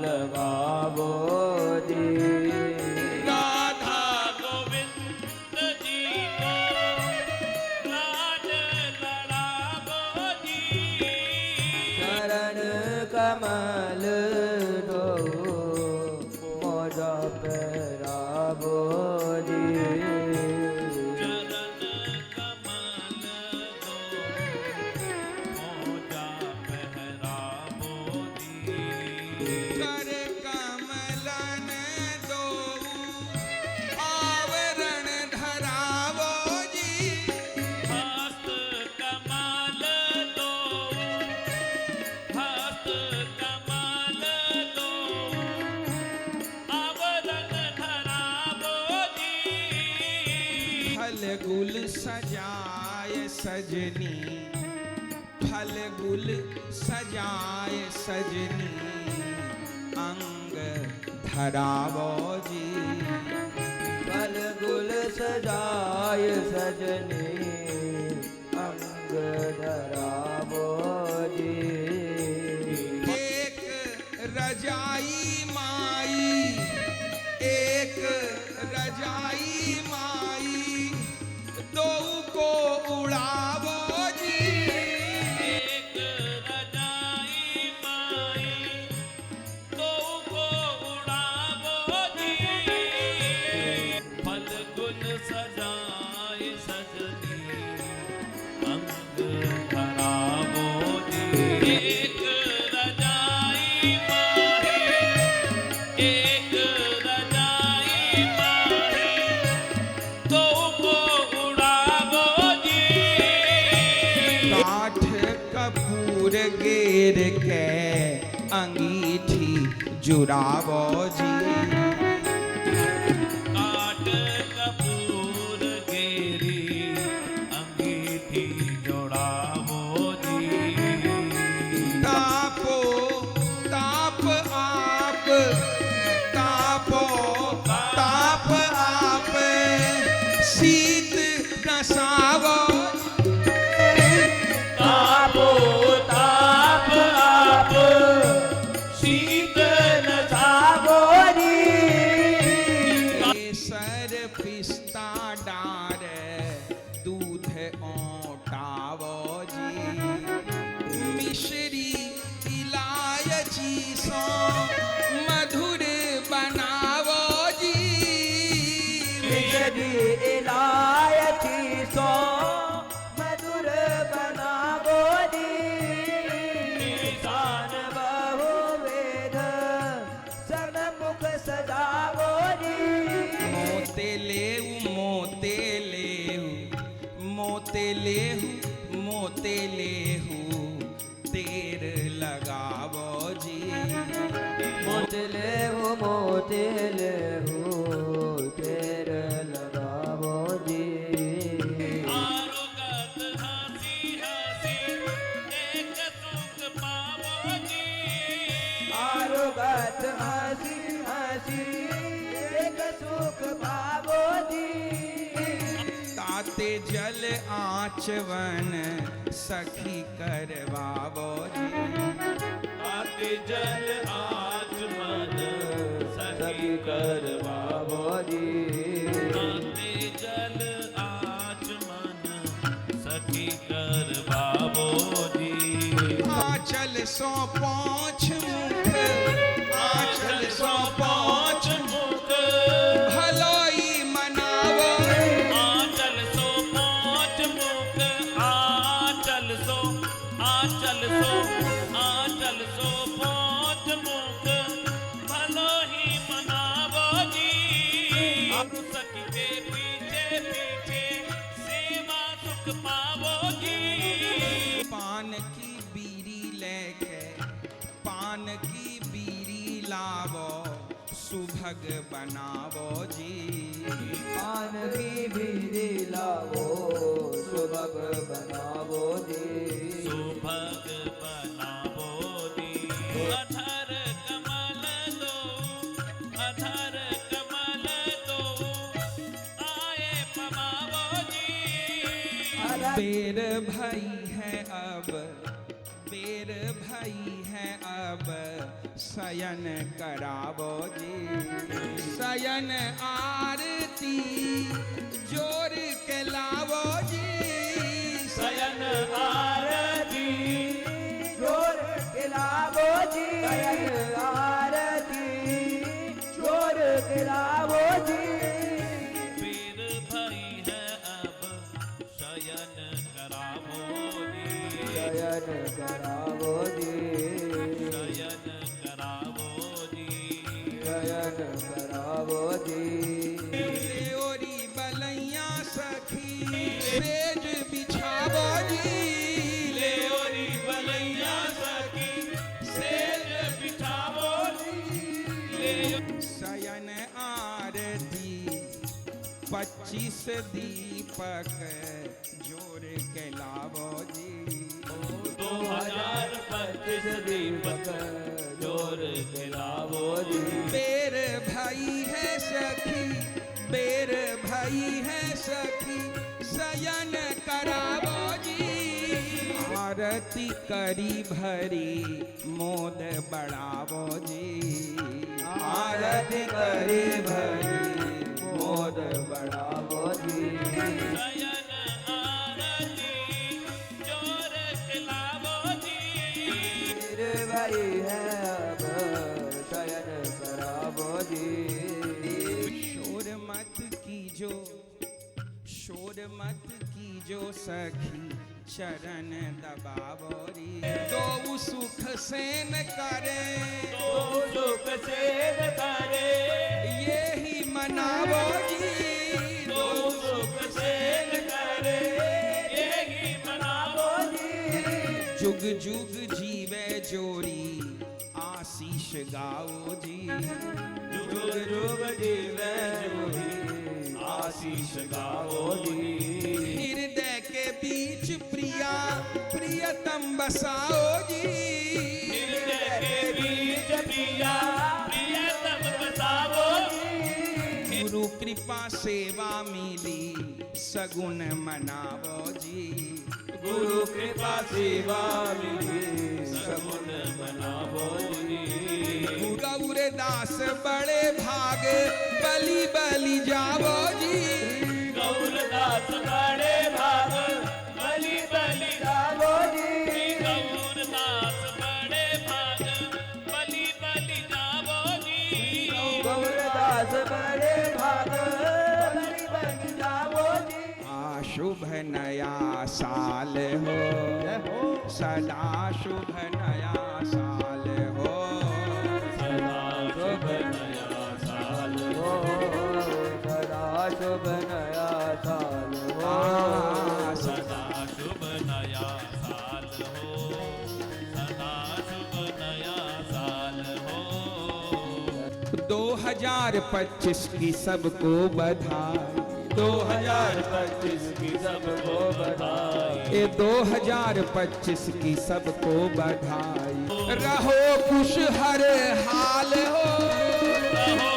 लगावो जी। राधा गोविंद जी को लाज लड़ावो जी। चरण कमल दो मोजा पहरावो जी। चरण कमल दो मोजा पहरावो जी। कर कमलन दो आवरण धरावो जी। हस्त कमल दो हस्त कमल दो आवरण धरावो जी। फल गुल सजाय सजनी फल गुल सजाय सजनी अंग धरावो जी। फल गुल सजाय सजनी अंग धरावो जी। एक रजाई माई एक रजाई माई दो को उड़ावो जी। एक रजाई माई दो को उड़ावो जी। फल गुल सजाए सजनी अंग धरावो जी। एक रजाई माही एक रजाई माही दो को उड़ावो जी। काठ कपूर गेर के अंगीठी जुड़ावो जी। काट कपूर घेरी अंगीठी जोड़ावो जी। तापो ताप आप तापो ताप आप शीत नसावो। तापो ताप आप शीत नसावो जी। केसर पिस्ता डार दूध ओटावो जी। मिश्री इलायची सो मधुर बनावो जी। मिश्री इलायची सो मधुर बनावो जी। ईशान बहु वेद सनमुख सजावो जी। मोते लेहु मोते लेहु मोते लेहु मोते लेहु तेर लगावो जी। मोतले हो मोतले हो तेर लगावो जी। आरुगत हंसी हंसी एक सुख पावो जी। आरुगत हंसी हंसी एक सुख पावो जी। ताते जल आचवन सखी करवावो जी। आते जल आचमन सखी करवावो जी। आते जल आचमन सखी करवावो जी। आंचल सो पाँच मुख आंचल सो पाँच मुख भलाई मनावो। आंचल सो पाँच मुख आंचल सो पाँच मुख भलो ही मनावो जी। सखी के पीछे पीछे सेवा सुख पावो जी। पान की बीड़ी लेके पान की बीड़ी लावो सुभग बनावो जी। पान की बीड़ी लावो सुभग बनावो जी। सुभग बनावो जी। अधर कमल दो अधर कमल दो आए पमावो जी। बेर भाई है अब बेर भाई है अब शयन करावो जी। शयन आरती जोर के लावो जी। शयन आरती जोर खिलावो जी। शयन आरती जोर खिलावो जी। पीर भई है अब शयन करावो जी। शयन करावो जी। शयन करावो जी। शयन करावो जी। लेओरी बलैया सखी सेज बिछावो जी। लेओरी बलैया सखी सेज बिछावो जी। शयन आरती 25 दीपक जोर के लावो जी। 2025 दीपक जोर खिलावो जी। बेर भाई है सखी, बेर भाई है सखी, शयन करावो जी। आरती करी भरी मोद बढ़ावो जी। आरती करी भरी मोद बढ़ावो जी। शयन आरती जोर खिलावो जी। पीर भाई है अब शयन करावो जी। शोर मत कीजो, शोर मत कीजो सखी, चरण दबावो री। दो सुख सेन करे, तो सुख सेन करे। यही मनावो जी। तो सुख सेन करे। यही मनावो जी। जुग जुग जीवे जोड़ी आशीष गाओ जी। जुग जुग जीवे जोड़ी आशीष गाओ जी। हृदय के बीच प्रिया प्रियतम बसाओ जी। हृदय के बीच प्रिया प्रियतम बसावो जी। गुरु कृपा सेवा मिली सगुन मनावो जी। गुरु कृपा सेवा मिली सगुन मनावो जी। गौर दास बड़े भाग बलि बलि जावो जी। गौरदास बड़े भाग बलि बलि जावो जी। गौरदास बड़े भाग बलि बलि जावो जी। गौरदास बड़े भाग बलि बलि जावो जी। शुभ नया साल हो, सदा शुभ नया साल हो। सदा शुभ नया साल हो सदा शुभ नया साल हो। सदा शुभ नया साल हो। सदा शुभ नया साल हो। 2025 की सबको बधाई। 2025 की सबको बधाई। ये 2025 की सबको बधाई। रहो खुश हर हाल हो, रहो